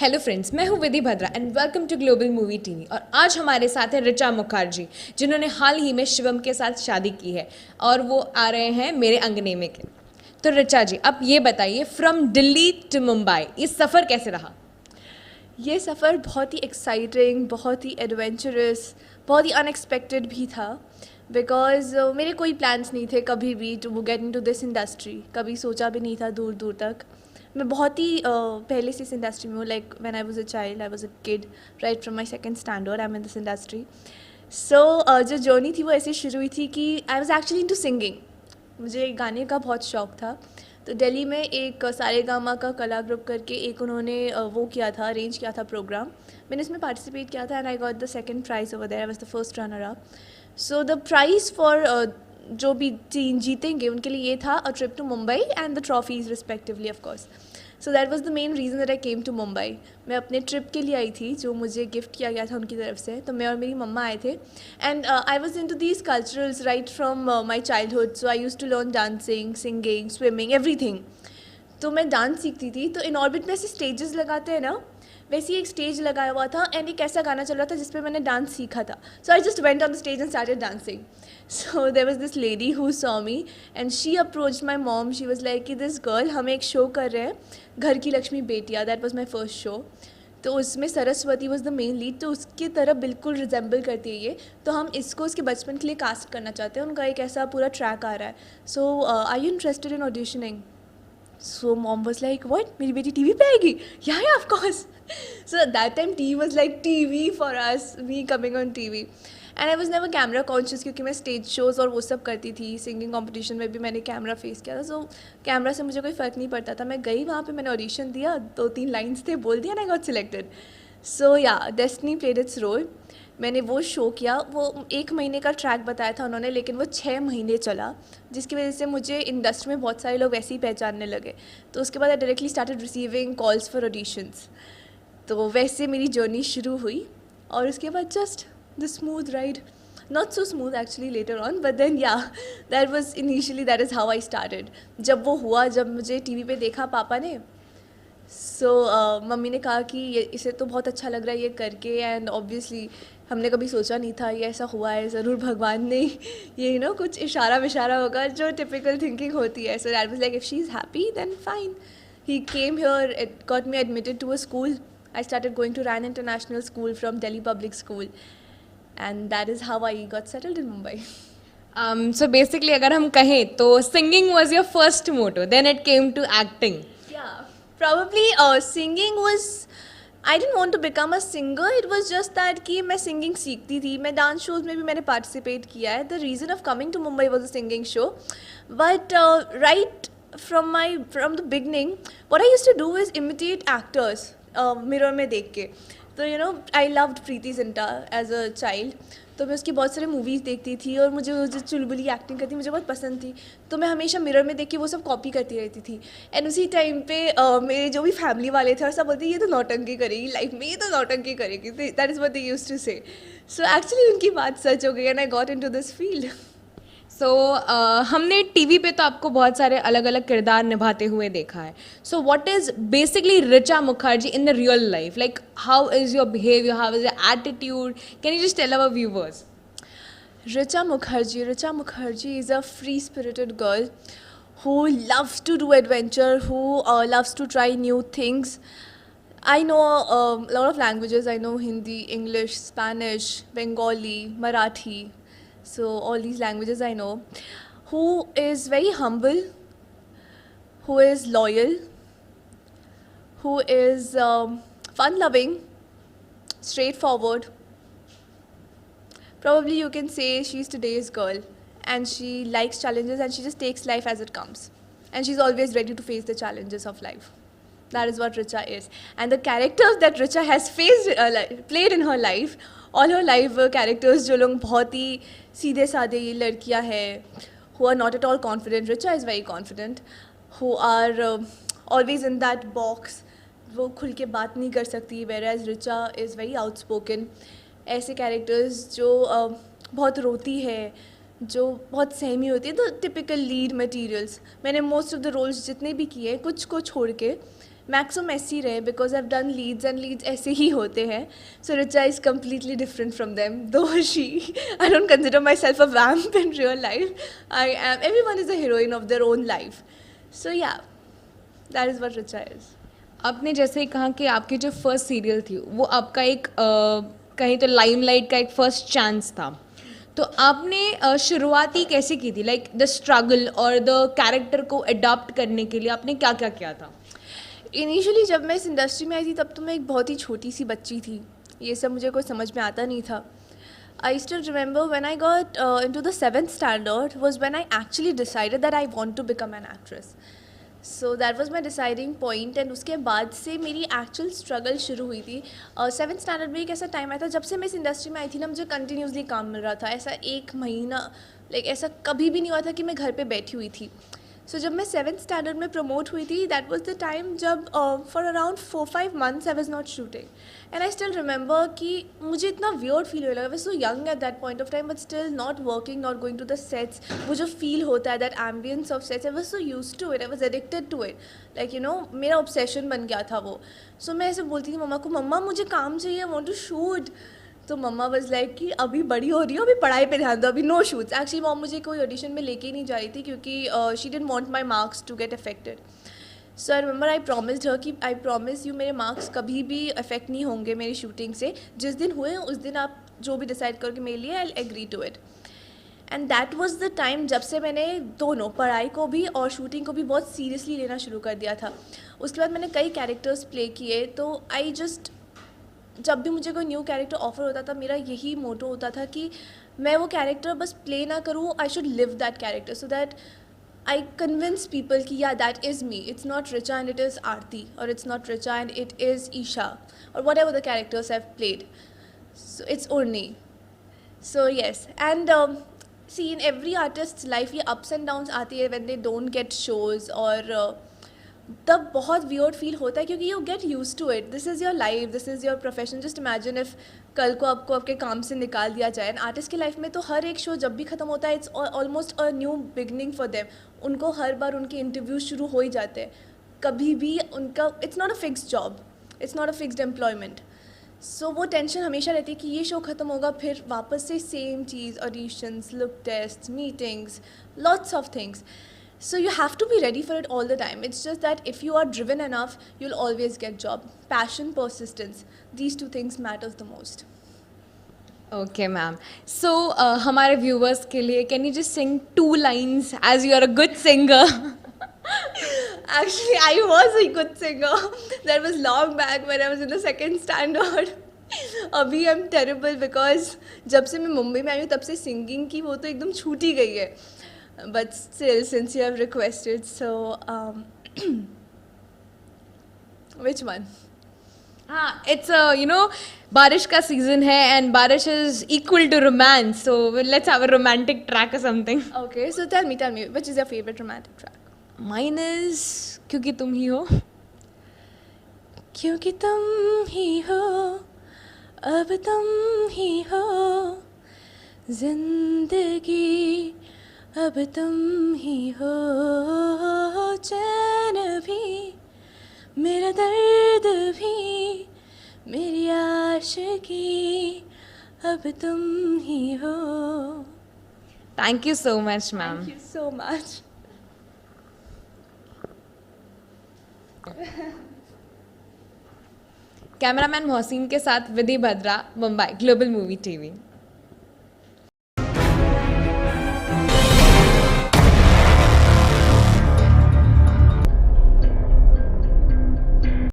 Hello friends, मैं हूं Vidhi Bhadra and welcome to global movie TV. और आज हमारे साथ है ऋचा मुखर्जी, जिन्होंने हाल ही में शिवम के साथ शादी की है और वो आ रहे हैं मेरे अंगने में के। तो ऋचा जी, आप ये बताइए, फ्रॉम दिल्ली टू मुंबई ये सफ़र कैसे रहा? ये सफ़र बहुत ही एक्साइटिंग, बहुत ही एडवेंचरस, बहुत ही अनएक्सपेक्टेड भी था। बिकॉज़ मेरे कोई प्लान्स नहीं थे कभी भी to get into this industry. कभी सोचा भी नहीं था दूर दूर तक। मैं बहुत ही पहले से इस इंडस्ट्री में हूँ। Like when I was a child, I was a kid, right from my second standard I am in this industry. So जो जर्नी थी वो ऐसे शुरू हुई थी कि I was actually into singing. मुझे गाने का बहुत शौक़ था। तो दिल्ली में एक सारेगामा का कला ग्रुप करके एक उन्होंने वो किया था, अरेंज किया था प्रोग्राम। मैंने इसमें पार्टिसिपेट किया था and I got the second prize over there. I was the first runner up. So the prize for जो भी टीम जीतेंगे उनके लिए ये था a trip to Mumbai and the trophies respectively of course. So that was the main reason that I came to Mumbai. मैं अपने trip के लिए आई थी जो मुझे गिफ्ट किया गया था उनकी तरफ से। तो मैं और मेरी मम्मा आए थे and I was into these culturals right from my childhood. So I used to learn dancing, singing, swimming, everything. तो मैं डांस सीखती थी। तो इन ऑर्बिट में ऐसे स्टेजेस लगाते हैं ना, वैसे ही एक स्टेज लगाया हुआ था एंड एक ऐसा गाना चल रहा था जिस पे मैंने डांस सीखा था। So I just went on the stage and started dancing. So there was this lady who saw me and she approached my mom. She was like कि दिस गर्ल, हम एक शो कर रहे हैं, घर की लक्ष्मी बेटियाँ। That was my first show. तो उसमें Saraswati was the main lead. तो उसकी तरह बिल्कुल रिजेंबल करती है ये। तो हम इसको उसके बचपन के लिए कास्ट करना चाहते हैं। उनका एक ऐसा पूरा ट्रैक आ रहा है। So are you interested in auditioning? So mom was like, what? मेरी बेटी टीवी पे आएगी? Yeah, of course. So at that time TV was like TV for us, me coming on TV. And I was never camera conscious क्योंकि मैं stage shows और वो सब करती थी। सिंगिंग कंपटीशन में भी मैंने कैमरा फेस किया था। सो कैमरा से मुझे कोई फ़र्क नहीं पड़ता था। मैं गई वहाँ पे, मैंने ऑडिशन दिया, 2-3 लाइन्स थे, बोल दिया एंड आई गॉट सिलेक्टेड। सो या डेस्टिनी प्लेड इट्स रोल। मैंने वो शो किया। वो 1 महीने का ट्रैक बताया था उन्होंने, लेकिन वो 6 महीने चला, जिसकी वजह से मुझे इंडस्ट्री में बहुत सारे लोग वैसे ही पहचानने लगे। तो उसके बाद I directly started receiving calls for auditions. तो वैसे मेरी जर्नी शुरू हुई और उसके बाद just the smooth ride. Not so smooth actually later on, but then yeah that was initially, that is how I started. जब वो हुआ, जब मुझे टीवी पे देखा पापा ने, सो मम्मी ने कहा कि ये इसे तो बहुत अच्छा लग रहा है ये करके। एंड ऑब्वियसली हमने कभी सोचा नहीं था ये ऐसा हुआ है। ज़रूर भगवान ने ये कुछ इशारा विशारा होगा, जो टिपिकल थिंकिंग होती है। So that was like, if she is happy then fine. He came here, it got me admitted to a school. I started going to Ryan international school from Delhi public school and that is how I got settled in Mumbai. So basically अगर हम कहें तो singing was your first motto, then it came to acting. Yeah, probably singing was, I didn't want to become a singer. It was just that कि मैं singing सीखती थी। मैं dance shows में भी मैंने पार्टिसिपेट किया है। The reason of coming to Mumbai was a singing show. But right from the beginning, what I used to do is imitate actors mirror में देख के। तो I loved Preeti Zinta as a child. तो मैं उसकी बहुत सारे movies देखती थी और मुझे वो जो चुलबुली एक्टिंग करती मुझे बहुत पसंद थी। तो मैं हमेशा मिरर में देख के वो सब कॉपी करती रहती थी। एंड उसी टाइम पे मेरे जो भी फैमिली वाले थे और सब बोलते ये तो नौटंकी करेगी लाइफ में, ये तो नौटंकी करेगी। That is what they used to say. So actually उनकी बात सच हो गई and I got into this field. सो हमने टीवी पे तो आपको बहुत सारे अलग अलग किरदार निभाते हुए देखा है। So what is basically Richa Mukherjee in the real life? Like how is your behaviour, how is your attitude? Can you just tell our viewers? Richa Mukherjee is a free-spirited girl who loves to do adventure, who loves to try new things. I know a lot of languages. I know Hindi, English, Spanish, Bengali, Marathi. So all these languages I know. Who is very humble, who is loyal, who is fun-loving, straightforward. Probably you can say she's today's girl and she likes challenges and she just takes life as it comes. And she's always ready to face the challenges of life. That is what Richa is. And the characters that Richa has played in her life, all her life characters जो लोग बहुत ही सीधे साधे लड़कियाँ हैं, who are not at all confident. Richa is very confident. Who are always in that box. वो खुल के बात नहीं कर सकती, whereas Richa is very outspoken. ऐसे कैरेक्टर्स जो बहुत रोती है, जो बहुत सहमी होती है, तो टिपिकल लीड मटेरियल्स। मैंने मोस्ट ऑफ द रोल्स जितने भी किए कुछ को छोड़ के मैक्सिमम ऐसे ही रहे because I done leads and leads ऐसे ही होते हैं. So Richa is completely different from them though she I don't consider myself a vamp in real life. I am everyone is a heroine of their own life. So yeah that is what Richa is. आपने जैसे ही कहा कि आपकी जो first serial थी वो आपका एक कहीं तो लाइमलाइट का एक फर्स्ट चांस था, तो आपने शुरुआती कैसे की थी, लाइक द स्ट्रगल और द कैरेक्टर को अडॉप्ट करने के लिए आपने क्या क्या किया था? इनिशियली जब मैं इस इंडस्ट्री में आई थी तब तो मैं एक बहुत ही छोटी सी बच्ची थी. ये सब मुझे कोई समझ में आता नहीं था. I still remember when I got into the 7th standard was when I actually decided that I want to become an actress. So that was my deciding point. And उसके बाद से मेरी एक्चुअल स्ट्रगल शुरू हुई थी. 7th standard में एक ऐसा टाइम आया था जब से मैं इस इंडस्ट्री में आई थी ना, मुझे कंटिन्यूसली काम मिल रहा था. ऐसा एक महीना लाइक ऐसा कभी भी नहीं हुआ था कि मैं घर पे बैठी हुई थी. सो जब मैं 7th स्टैंडर्ड में प्रमोट हुई थी दैट वाज द टाइम जब for around 4-5 months I was not shooting. And I still remember कि मुझे इतना वियर्ड फील होने लगा. I was so young at that point of time but still not working, not going to the sets. वो जो feel होता है that ambience of sets, I was so used to it, I was addicted to it. Like you know मेरा obsession बन गया था वो. सो मैं ऐसे बोलती थी मम्मा को, मम्मा मुझे काम चाहिए, आई वांट टू शूट. तो मम्मा वाज लाइक कि अभी बड़ी हो रही हो, अभी पढ़ाई पे ध्यान दो, अभी नो शूट्स. एक्चुअली मॉम मुझे कोई ऑडिशन में लेके ही नहीं जा रही थी क्योंकि she didn't want my marks to get affected. So I remember I promised her कि आई प्रॉमिस यू मेरे मार्क्स कभी भी अफेक्ट नहीं होंगे मेरी शूटिंग से. जिस दिन हुए उस दिन आप जो भी डिसाइड करोगे मेरे लिए, I agree to it. And that was the time जब से मैंने दोनों पढ़ाई को भी और शूटिंग को भी बहुत सीरियसली लेना शुरू कर दिया था. उसके बाद मैंने कई कैरेक्टर्स प्ले किए. तो आई जस्ट जब भी मुझे कोई न्यू कैरेक्टर ऑफर होता था मेरा यही मोटो होता था कि मैं वो कैरेक्टर बस प्ले ना करूँ, I should live that character so that I convince people कि yeah that is me. It's not Richa and it is Aarti, और it's not Richa and it is Isha, और whatever the characters have played. So it's उर्नी. So yes and see in every artist life ये ups and downs आती है when they don't get shows. और तब बहुत weird feel होता है क्योंकि you get use to it. This is your life, this is your profession. Just imagine if कल को आपको आपके काम से निकाल दिया जाए. एंड आर्टिस्ट की लाइफ में तो हर एक शो जब भी ख़त्म होता है it's almost a new beginning for them. उनको हर बार उनके इंटरव्यूज शुरू हो ही जाते हैं. कभी भी उनका it's not a fixed job, it's not a fixed employment. So वो टेंशन हमेशा रहती है कि ये शो ख़त्म होगा फिर वापस से सेम चीज़, auditions, look test, meetings, lots of things. So you have to be ready for it all the time. It's just that if you are driven enough, you'll always get job. Passion, persistence, these two things matters the most. Okay ma'am. So हमारे viewers के लिए can you just sing 2 lines as you are a good singer? Actually, I was a good singer. That was long back when I was in the 2nd standard. अभी I'm terrible because जब से मैं मुंबई में आई हूँ तब से singing की वो तो एकदम छूट ही गई है. But still, since you have requested, so which one? हाँ, it's you know बारिश का सीजन है and बारिश is equal to romance, so let's have a romantic track or something. Okay, so tell me, which is your favorite romantic track? Mine is क्योंकि तुम ही हो. क्योंकि तुम ही हो, अब तुम ही हो, जिंदगी अब तुम ही हो, चैन भी, मेरा दर्द भी, मेरी आशिकी, अब तुम ही हो. Thank you so much, ma'am. Thank you so much. Cameraman Mohsin के साथ विधि भद्रा, मुंबई, ग्लोबल मूवी टीवी.